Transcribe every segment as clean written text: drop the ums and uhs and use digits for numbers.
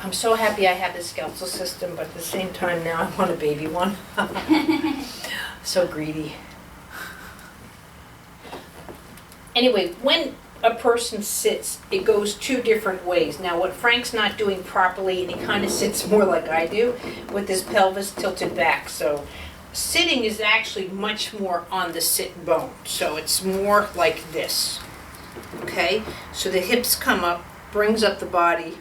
I'm so happy I have this skeletal system, but at the same time now I want a baby one. So greedy. Anyway, when a person sits, it goes two different ways. Now what Frank's not doing properly, and he kind of sits more like I do, with his pelvis tilted back. So sitting is actually much more on the sit bone. So it's more like this. Okay? So the hips come up, brings up the body,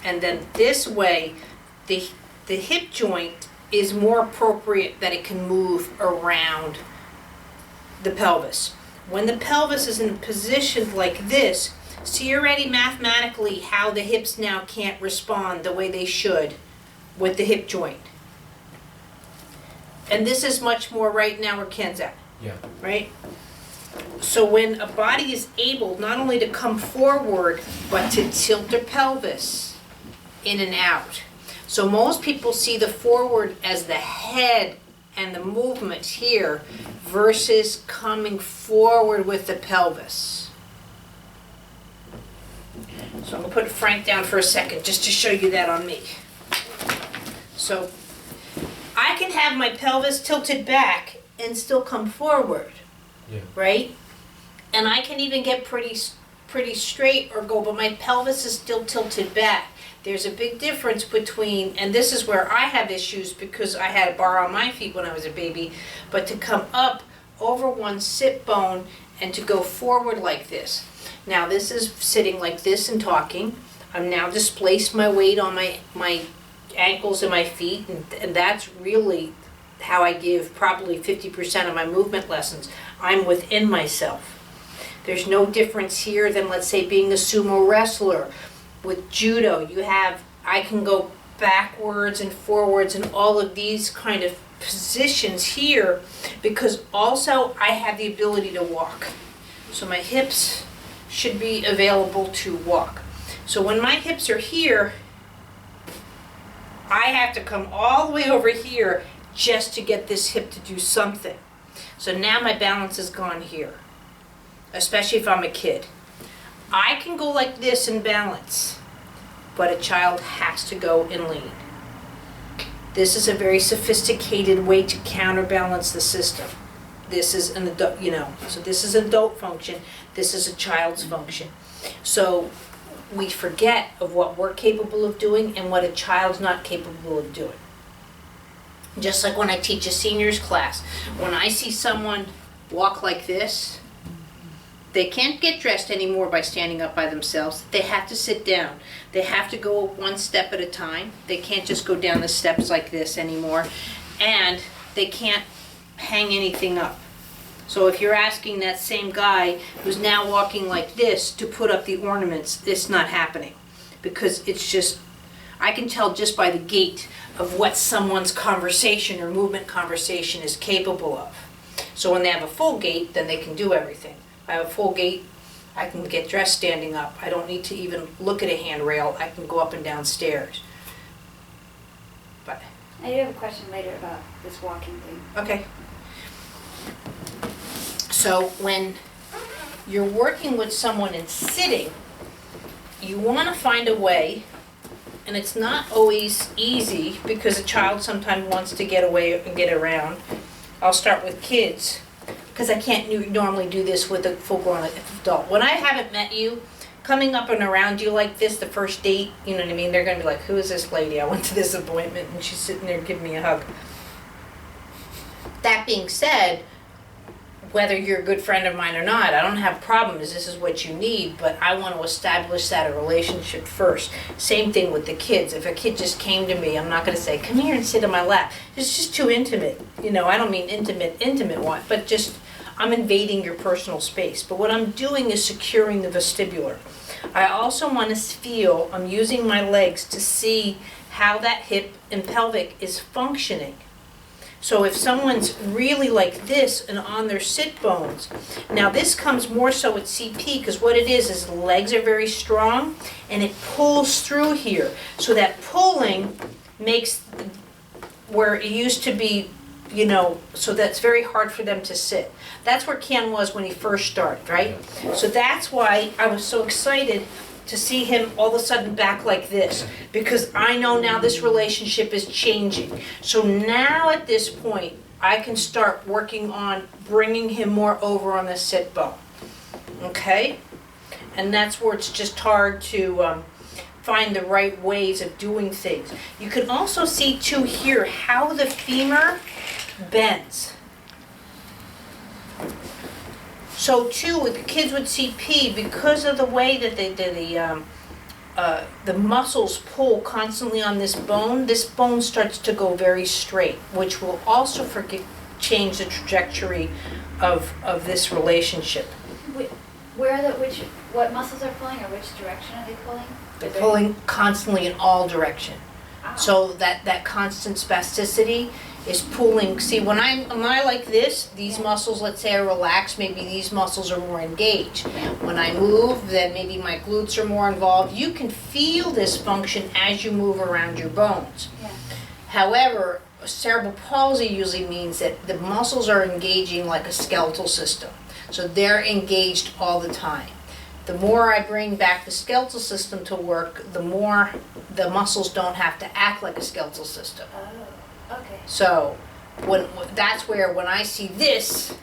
and then this way, the hip joint is more appropriate that it can move around the pelvis. When the pelvis is in a position like this, see already mathematically how the hips now can't respond the way they should with the hip joint. And this is much more right now where Ken's at. Yeah. Right? So when a body is able not only to come forward, but to tilt their pelvis in and out. So most people see the forward as the head and the movement here versus coming forward with the pelvis. So I'm going to put Frank down for a second just to show you that on me. So I can have my pelvis tilted back and still come forward, Yeah. right? And I can even get pretty straight or go, but my pelvis is still tilted back. There's a big difference between, and this is where I have issues because I had a bar on my feet when I was a baby, but to come up over one sit bone and to go forward like this. Now this is sitting like this and talking. I'm now displaced my weight on my ankles and my feet, and that's really how I give probably 50% of my movement lessons. I'm within myself. There's no difference here than, let's say, being a sumo wrestler. With judo, I can go backwards and forwards and all of these kind of positions here because also I have the ability to walk. So my hips should be available to walk. So when my hips are here, I have to come all the way over here just to get this hip to do something. So now my balance is gone here, especially if I'm a kid. I can go like this and balance, but a child has to go and lean. This is a very sophisticated way to counterbalance the system. This is an adult, so this is an adult function, this is a child's function. So we forget of what we're capable of doing and what a child's not capable of doing. Just like when I teach a seniors class, when I see someone walk like this, they can't get dressed anymore by standing up by themselves. They have to sit down. They have to go one step at a time. They can't just go down the steps like this anymore. And they can't hang anything up. So if you're asking that same guy who's now walking like this to put up the ornaments, it's not happening. Because it's just, I can tell just by the gait of what someone's conversation or movement conversation is capable of. So when they have a full gait, then they can do everything. I have a full gait, I can get dressed standing up. I don't need to even look at a handrail. I can go up and down stairs. But I do have a question later about this walking thing. okay. So when you're working with someone and sitting, you want to find a way, and it's not always easy because a child sometimes wants to get away and get around. I'll start with kids, because I can't normally do this with a full-grown adult. When I haven't met you, coming up and around you like this, the first date, you know what I mean? They're going to be like, who is this lady? I went to this appointment and she's sitting there giving me a hug. That being said, whether you're a good friend of mine or not, I don't have problems. This is what you need, but I want to establish that a relationship first. Same thing with the kids. If a kid just came to me, I'm not going to say, come here and sit on my lap. It's just too intimate. I don't mean intimate one, but just I'm invading your personal space. But what I'm doing is securing the vestibular. I also want to feel, I'm using my legs to see how that hip and pelvic is functioning. So if someone's really like this and on their sit bones, now this comes more so at CP because what it is the legs are very strong and it pulls through here. So that pulling makes where it used to be, so that's very hard for them to sit. That's where Ken was when he first started, right? So that's why I was so excited to see him all of a sudden back like this, because I know now this relationship is changing. So now at this point, I can start working on bringing him more over on the sit bone, okay? And that's where it's just hard to find the right ways of doing things. You can also see too here how the femur bends. So too, the kids with CP, because of the way that the muscles pull constantly on this bone starts to go very straight, which will also change the trajectory of this relationship. What muscles are pulling, or which direction are they pulling? They're pulling constantly in all directions. Ah. So that constant spasticity is pulling. See, when I like this, these muscles, let's say, are relaxed, maybe these muscles are more engaged. When I move, then maybe my glutes are more involved. You can feel this function as you move around your bones. Yeah. However, cerebral palsy usually means that the muscles are engaging like a skeletal system. So they're engaged all the time. The more I bring back the skeletal system to work, the more the muscles don't have to act like a skeletal system. Oh, okay. So that's where when I see this,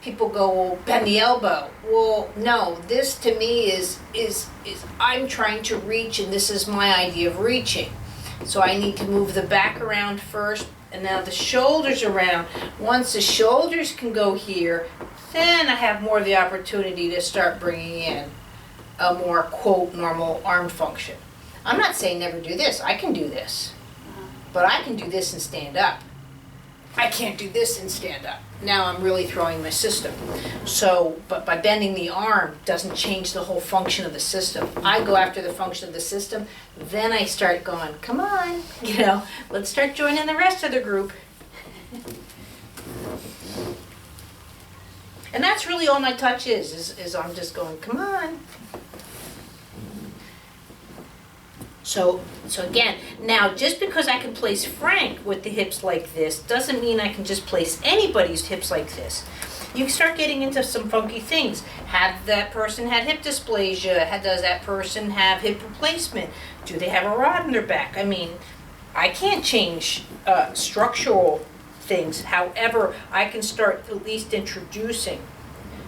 people go, well, bend the elbow. Well, no, this to me is I'm trying to reach, and this is my idea of reaching. So I need to move the back around first, and now the shoulders around. Once the shoulders can go here, then I have more of the opportunity to start bringing in a more, quote, normal arm function. I'm not saying never do this. I can do this. But I can do this and stand up. I can't do this and stand up. Now I'm really throwing my system. So, but by bending the arm doesn't change the whole function of the system. I go after the function of the system, then I start going, come on, let's start joining the rest of the group. And that's really all my touch is I'm just going, come on. So again, now just because I can place Frank with the hips like this doesn't mean I can just place anybody's hips like this. You start getting into some funky things. Have that person had hip dysplasia? Does that person have hip replacement? Do they have a rod in their back? I mean, I can't change structural things. However, I can start at least introducing.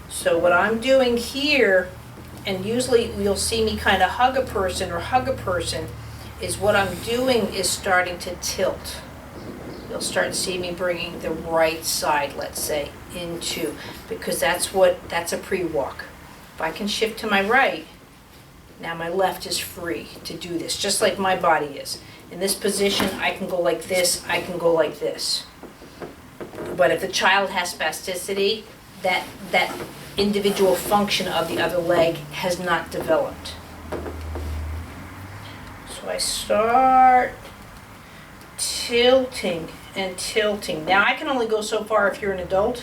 So what I'm doing here, and usually you'll see me kind of hug a person, is what I'm doing is starting to tilt. You'll start seeing me bringing the right side, let's say, into, because that's a pre-walk. If I can shift to my right, now my left is free to do this, just like my body is. In this position, I can go like this, I can go like this. But if the child has spasticity, that individual function of the other leg has not developed. So I start tilting and tilting. Now I can only go so far if you're an adult,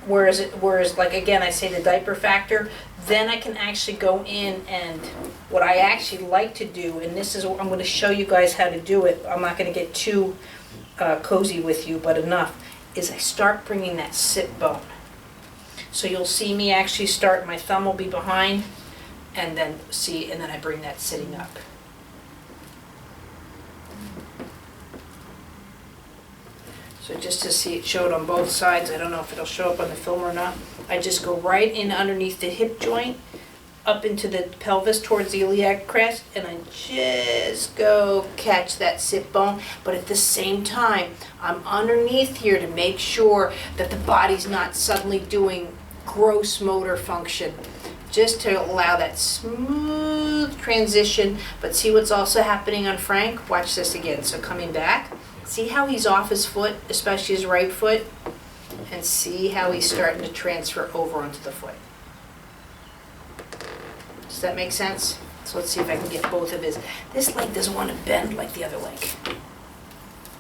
whereas like again I say the diaper factor, then I can actually go in, and what I actually like to do, and this is what I'm going to show you guys how to do it. I'm not going to get too cozy with you, but enough, is I start bringing that sit bone. So you'll see me actually start, my thumb will be behind, and then I bring that sitting up. So just to see it showed on both sides, I don't know if it'll show up on the film or not. I just go right in underneath the hip joint, up into the pelvis towards the iliac crest, and I just go catch that sit bone. But at the same time, I'm underneath here to make sure that the body's not suddenly doing gross motor function, just to allow that smooth transition. But see what's also happening on Frank? Watch this again. So coming back, see how he's off his foot, especially his right foot, and see how he's starting to transfer over onto the foot. Does that make sense? So let's see if I can get both of his. This leg doesn't want to bend like the other leg.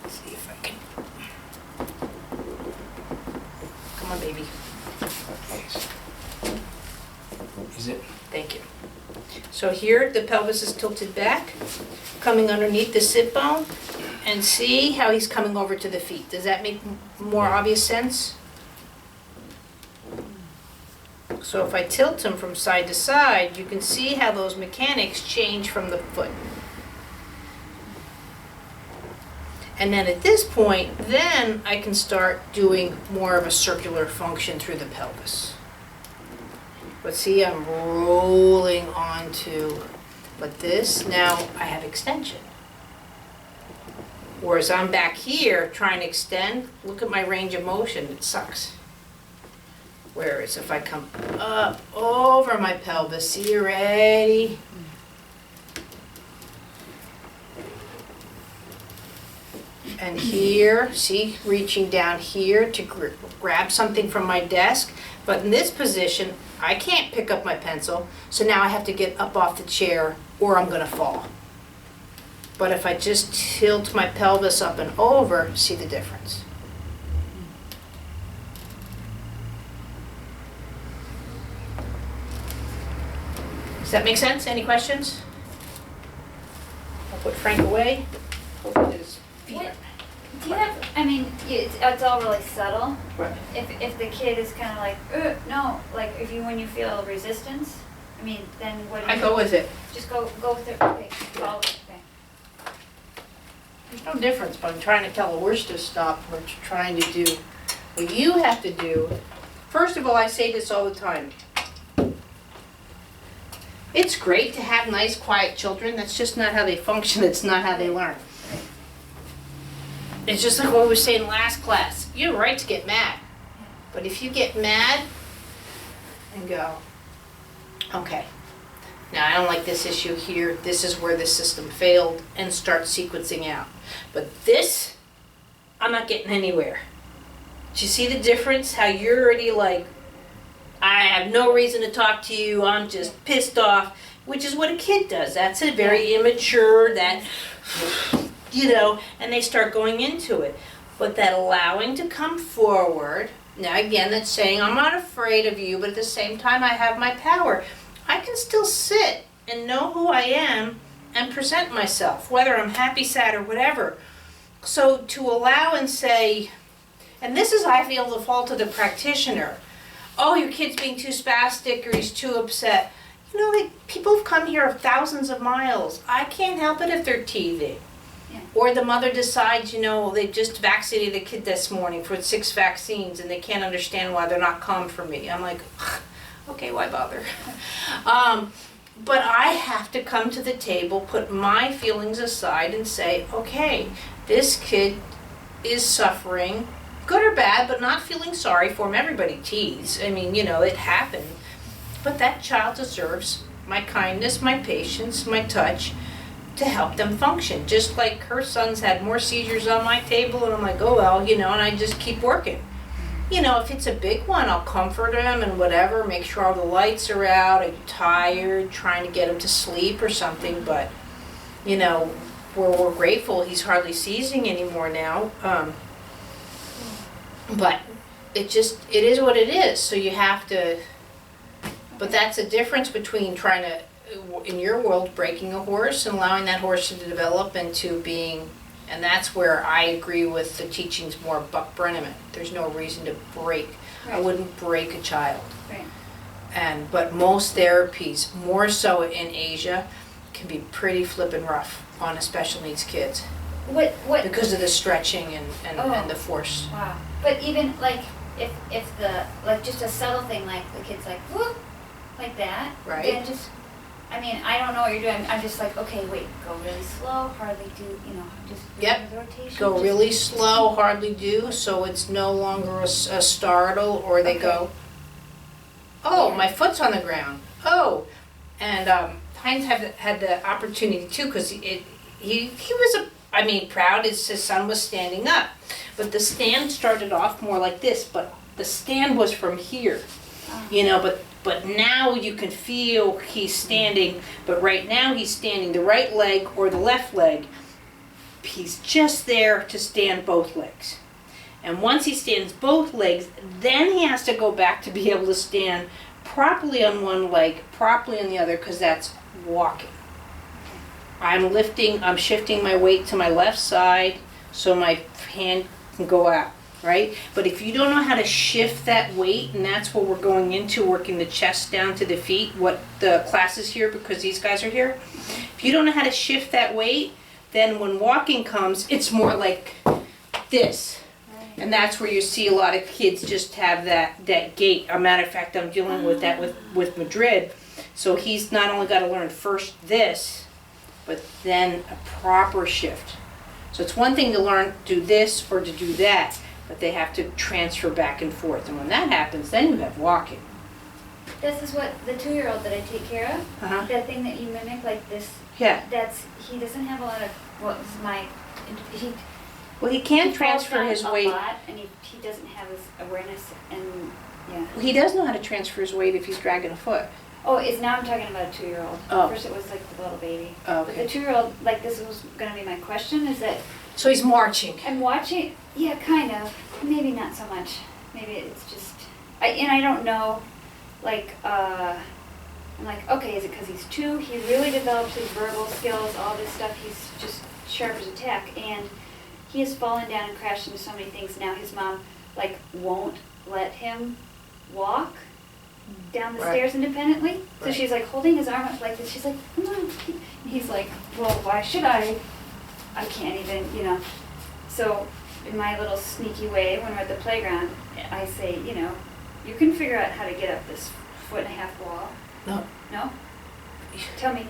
Let's see if I can. Come on, baby. Is it? Thank you. So here, the pelvis is tilted back, coming underneath the sit bone, and see how he's coming over to the feet. Does that make more obvious sense? So if I tilt him from side to side, you can see how those mechanics change from the foot. And then at this point, then I can start doing more of a circular function through the pelvis. But see, I'm rolling onto, but this, now I have extension. Whereas I'm back here trying to extend, look at my range of motion, it sucks. Whereas if I come up over my pelvis, see you ready? And here, see, reaching down here to grab something from my desk. But in this position, I can't pick up my pencil, so now I have to get up off the chair or I'm gonna fall. But if I just tilt my pelvis up and over, see the difference. Does that make sense? Any questions? I'll put Frank away. Hope his feet What- are- Do you have, I mean, it's all really subtle. Right. If the kid is kind of like, no, like when you feel resistance, I mean, then what do you I go with it. Just go with it, okay, follow it, okay. There's no difference, but I'm trying to tell a horse to stop, what you're trying to do. What you have to do, first of all, I say this all the time. It's great to have nice, quiet children. That's just not how they function. It's not how they learn. It's just like what we were saying last class. You have a right to get mad. But if you get mad and go, okay, now I don't like this issue here. This is where this system failed, and start sequencing out. But this, I'm not getting anywhere. Do you see the difference? How you're already like, I have no reason to talk to you, I'm just pissed off, which is what a kid does. That's a very immature, that, you know, and they start going into it. But that allowing to come forward, now again, that's saying I'm not afraid of you, but at the same time I have my power. I can still sit and know who I am and present myself, whether I'm happy, sad, or whatever. So to allow and say, and this is, I feel, the fault of the practitioner. Oh, your kid's being too spastic or he's too upset. You know, like, people have come here thousands of miles. I can't help it if they're teething. Yeah. Or the mother decides, you know, they just vaccinated the kid this morning for 6 vaccines and they can't understand why they're not calm for me. I'm like, okay, why bother? But I have to come to the table, put my feelings aside and say, okay, this kid is suffering, good or bad, but not feeling sorry for him. Everybody teases. I mean, you know, it happened. But that child deserves my kindness, my patience, my touch to help them function. Just like her son's had more seizures on my table, and I'm like, oh well, you know, and I just keep working. You know, if it's a big one, I'll comfort him and whatever, make sure all the lights are out, I'm tired, trying to get him to sleep or something, but, you know, we're grateful he's hardly seizing anymore now. But it is what it is, so you have to, but that's a difference between trying to, in your world, breaking a horse and allowing that horse to develop into being, and that's where I agree with the teachings more of Buck Brenneman. There's no reason to break. I Right. wouldn't break a child. Right. But most therapies, more so in Asia, can be pretty flippin' rough on a special needs kids What, because of the stretching and Oh. the force. wow. But even like, if the, like just a subtle thing, like the kid's like, whoop, like that. Right. Then just, I mean, I don't know what you're doing. I'm just like, okay, wait, go really slow, hardly do, you know, just Yep. the rotation. Go just- really slow, hardly do, so it's no longer a startle, or they Okay. go, oh, Yeah. my foot's on the ground, oh. And Heinz had the opportunity too, because he was, proud his son was standing up. But the stand started off more like this, but the stand was from here, you know, but now you can feel he's standing, but right now he's standing the right leg or the left leg. He's just there to stand both legs. And once he stands both legs, then he has to go back to be able to stand properly on one leg, properly on the other, because that's walking. I'm shifting my weight to my left side so my hand can go out. right? But if you don't know how to shift that weight, and that's what we're going into, working the chest down to the feet, what the class is here because these guys are here. If you don't know how to shift that weight, then when walking comes, it's more like this. And that's where you see a lot of kids just have that gait. A matter of fact, I'm dealing with that with Madrid. So he's not only got to learn first this, but then a proper shift. So it's one thing to learn do this or to do that, but they have to transfer back and forth. And when that happens, then you have walking. This is what the 2-year-old that I take care of, Uh-huh. that thing that you mimic, like this, Yeah. he doesn't have a lot of, he Well, he can falls transfer down his a weight. lot, and he doesn't have his awareness, and, yeah. He does know how to transfer his weight if he's dragging a foot. Oh, now I'm talking about a 2-year-old. Oh. First it was like the little baby. Oh, But okay. the 2-year-old, like this was gonna be my question, is that So he's marching. I'm watching, yeah, kind of, maybe not so much. Maybe it's just, I don't know, like, I'm like, okay, is it because he's 2? He really develops his verbal skills, all this stuff, he's just sharp as a tack, and he has fallen down and crashed into so many things. Now his mom, like, won't let him walk down the Right. stairs independently. So Right. she's like holding his arm up like this. She's like, come on. And he's like, well, why should I? I can't even, you know. So in my little sneaky way, when we're at the playground, I say, you know, you can figure out how to get up this 1.5 foot wall. No. No? Tell me.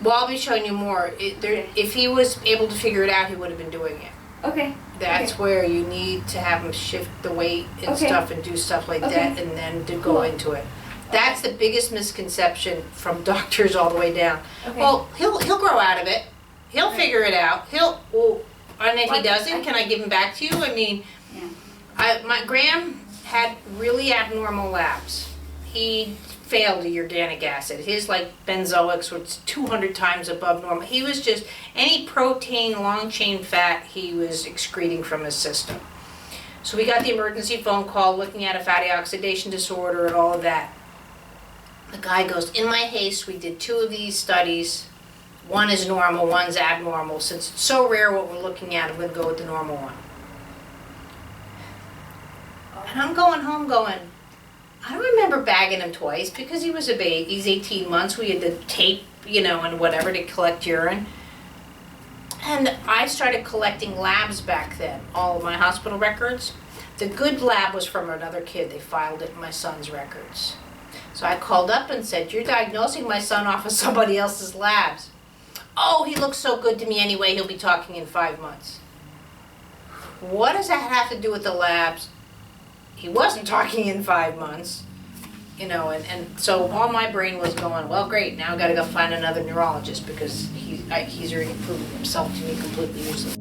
Well, I'll be showing you more. Okay. If he was able to figure it out, he would have been doing it. Okay. That's Okay. where you need to have him shift the weight and Okay. stuff and do stuff like Okay. that and then to go Cool. into it. That's the biggest misconception from doctors all the way down. Okay. Well, he'll grow out of it. He'll Right. figure it out. And if he Well, doesn't, can I give him back to you? I mean, Yeah. my Graham had really abnormal labs. He failed a organic acid. His like benzoics was 200 times above normal. He was just, any protein, long chain fat, he was excreting from his system. So we got the emergency phone call looking at a fatty oxidation disorder and all of that. The guy goes, in my haste, we did 2 of these studies. One is normal, one's abnormal. Since it's so rare what we're looking at, I'm going to go with the normal one. And I'm going home going, I don't remember bagging him twice because he was a baby. He's 18 months. We had the tape, you know, and whatever to collect urine. And I started collecting labs back then, all of my hospital records. The good lab was from another kid. They filed it in my son's records. So I called up and said, you're diagnosing my son off of somebody else's labs. Oh, he looks so good to me anyway. He'll be talking in 5 months. What does that have to do with the labs? He wasn't talking in 5 months, you know, and so all my brain was going, well, great, now I gotta go find another neurologist because he's already proven himself to me completely useless.